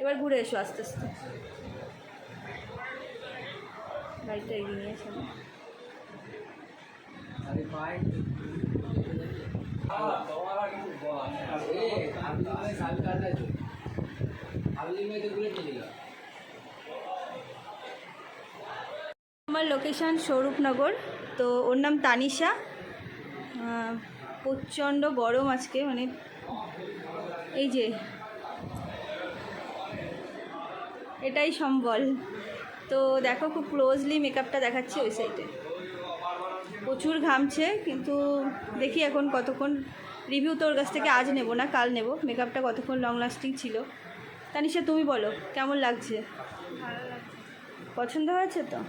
এবার ঘুরে এসো আস্তে আস্তে, গাড়িটা এগিয়ে নিয়ে এসো। আমার লোকেশান স্বরূপনগর। তো ওর নাম তানিশা। প্রচণ্ড গরম আজকে, মানে এই যে এটাই সম্বল। তো দেখো খুব ক্লোজলি মেকআপটা দেখাচ্ছি ওই সাইডে। প্রচুর ঘামছে, কিন্তু দেখি এখন কতক্ষণ। রিভিউ তোর কাছ থেকে আজ নেব না, কাল নেব। মেকআপটা কতক্ষণ লং লাস্টিং ছিল। তানিশা তুমি বলো কেমন লাগছে? ভালো লাগছে। পছন্দ হয়েছে তো?